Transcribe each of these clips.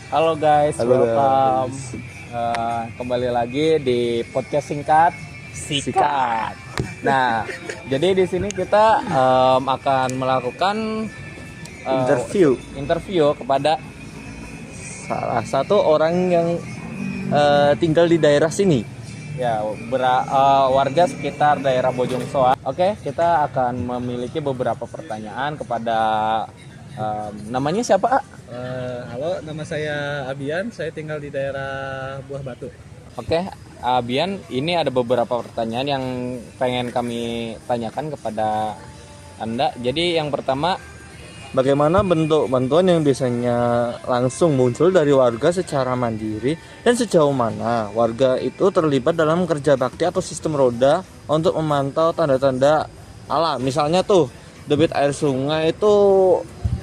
Halo guys, Halo welcome. guys. Kembali lagi di podcast singkat Sikat. Nah, jadi di sini kita akan melakukan interview kepada Salah satu orang yang tinggal di daerah sini. ya warga sekitar daerah Bojongsoang. Oke, kita akan memiliki beberapa pertanyaan kepada namanya siapa? Halo, nama saya Abian. Saya tinggal di daerah Buah Batu. Oke, Bian, ini ada beberapa pertanyaan yang pengen kami tanyakan kepada Anda. Jadi yang pertama, Bagaimana bentuk bantuan yang biasanya langsung muncul dari warga secara mandiri dan sejauh mana warga itu terlibat dalam kerja bakti atau sistem roda untuk memantau tanda-tanda alam. Misalnya tuh debit air sungai itu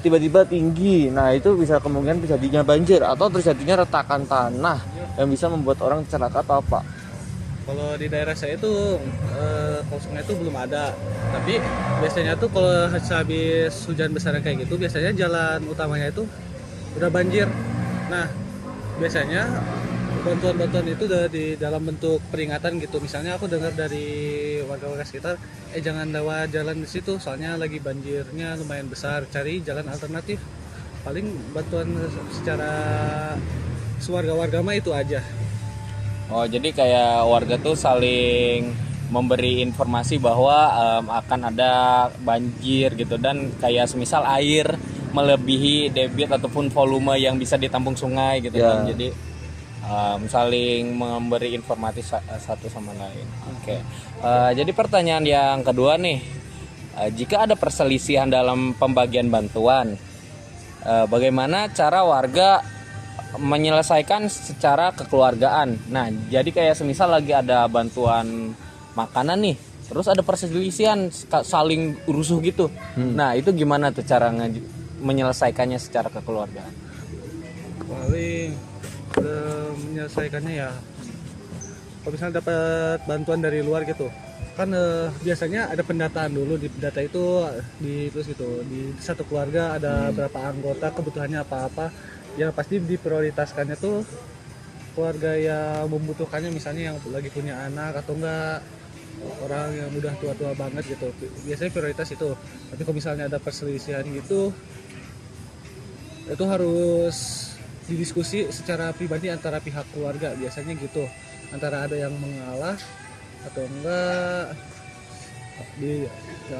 tiba-tiba tinggi. Nah, itu bisa kemungkinan terjadinya banjir atau terjadinya retakan tanah yang bisa membuat orang celaka atau apa. Kalau di daerah saya itu kalau sungai itu belum ada. Tapi biasanya tuh kalau habis hujan besar kayak gitu, biasanya jalan utamanya itu udah banjir. Nah, biasanya bantuan-bantuan itu udah di dalam bentuk peringatan gitu. Misalnya aku dengar dari warga-warga sekitar, jangan lewat jalan di situ, soalnya lagi banjirnya lumayan besar. Cari jalan alternatif. Paling bantuan secara sewarga-warga mah itu aja. jadi kayak warga tuh saling memberi informasi bahwa akan ada banjir gitu, dan kayak semisal air melebihi debit ataupun volume yang bisa ditampung sungai gitu Ya. kan. Jadi saling memberi informasi satu sama lain. Oke. Jadi pertanyaan yang kedua nih, jika ada perselisihan dalam pembagian bantuan, bagaimana cara warga menyelesaikan secara kekeluargaan? Nah, jadi kayak semisal lagi ada bantuan makanan nih, terus ada perselisihan, saling rusuh gitu. Nah, itu gimana tuh cara menyelesaikannya secara kekeluargaan? Paling menyelesaikannya ya, kalau misalnya dapat bantuan dari luar gitu kan, biasanya ada pendataan dulu. Di data itu terus gitu di satu keluarga ada berapa anggota, kebutuhannya apa-apa, ya pasti diprioritaskannya tuh keluarga yang membutuhkannya, misalnya yang lagi punya anak atau enggak orang yang udah tua-tua banget gitu, biasanya prioritas itu. Tapi kalau misalnya ada perselisihan gitu, itu harus didiskusi secara pribadi antara pihak keluarga, biasanya gitu, antara ada yang mengalah atau enggak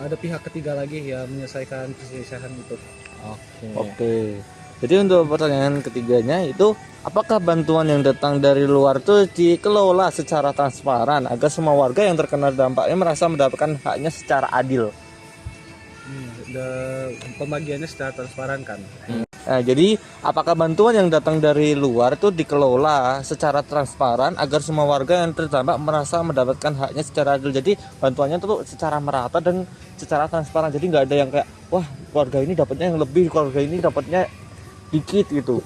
ada pihak ketiga lagi yang menyelesaikan perselisihan itu. Oke. Jadi untuk pertanyaan ketiganya itu, apakah bantuan yang datang dari luar itu dikelola secara transparan agar semua warga yang terkena dampaknya merasa mendapatkan haknya secara adil? Pembagiannya secara transparan kan. Nah, jadi apakah bantuan yang datang dari luar itu dikelola secara transparan agar semua warga yang terdampak merasa mendapatkan haknya secara adil? Jadi bantuannya itu secara merata dan secara transparan. Jadi nggak ada yang kayak, wah, keluarga ini dapatnya yang lebih, keluarga ini dapatnya dikit gitu.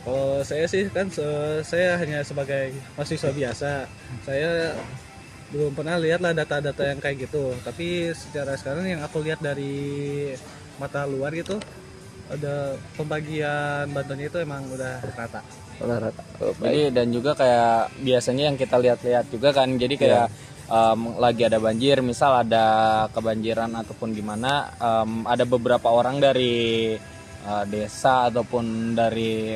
Kalau saya sih kan, saya hanya sebagai mahasiswa biasa, saya belum pernah lihat lah data-data yang kayak gitu. Tapi secara sekarang yang aku lihat dari mata luar gitu, ada pembagian bantuannya itu emang udah rata. Jadi dan juga kayak biasanya yang kita lihat-lihat juga kan, jadi kayak lagi ada banjir, misal ada kebanjiran ataupun gimana, ada beberapa orang dari desa ataupun dari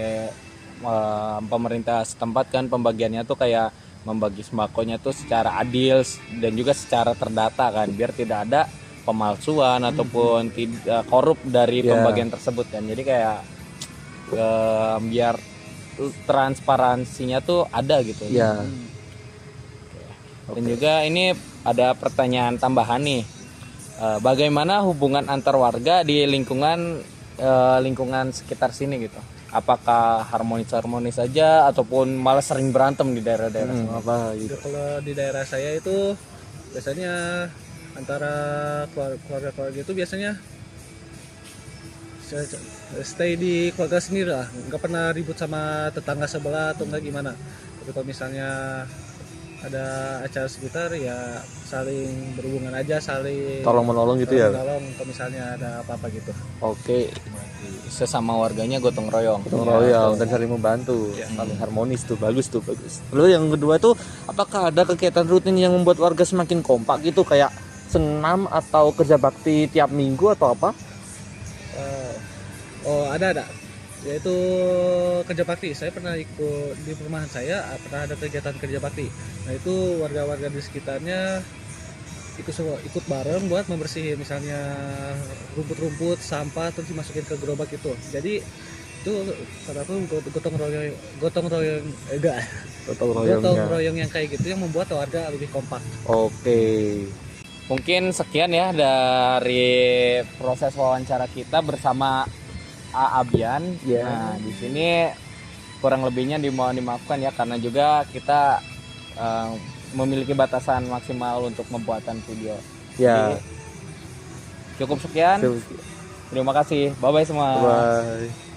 pemerintah setempat kan, pembagiannya tuh kayak membagi sembakonya tuh secara adil dan juga secara terdata kan, biar tidak ada pemalsuan ataupun tidak korup dari pembagian tersebut kan. Jadi kayak biar transparansinya tuh ada gitu Ya. Dan juga ini ada pertanyaan tambahan nih, bagaimana hubungan antar warga di lingkungan sekitar sini gitu? Apakah harmonis aja ataupun malah sering berantem di daerah-daerah sini? Apa gitu? Kalau di daerah saya itu biasanya antara keluarga-keluarga itu biasanya stay di keluarga sendiri lah, nggak pernah ribut sama tetangga sebelah atau enggak gimana. Tapi kalau misalnya ada acara sekitar ya saling berhubungan aja, saling Tolong menolong gitu ya. tolong kalau misalnya ada apa-apa gitu. Oke. sesama warganya gotong royong. Gotong royong dan saling membantu, saling harmonis tuh, bagus tuh, bagus. Lalu yang kedua tuh, apakah ada kegiatan rutin yang membuat warga semakin kompak gitu, kayak senam atau kerja bakti tiap minggu atau apa? Ada, yaitu kerja bakti. Saya pernah ikut di perumahan saya, pernah ada kegiatan kerja bakti. Nah itu warga-warga di sekitarnya ikut bareng buat membersihin, misalnya rumput-rumput, sampah, terus dimasukin ke gerobak itu. Jadi itu salah satu gotong royong yang kayak gitu yang membuat warga lebih kompak. Oke. Mungkin sekian ya dari proses wawancara kita bersama Abian. Nah, di sini kurang lebihnya dimohon dimaafkan ya, karena juga kita memiliki batasan maksimal untuk pembuatan video. Ya. Jadi, cukup sekian. Terima kasih. Bye bye semua. Bye.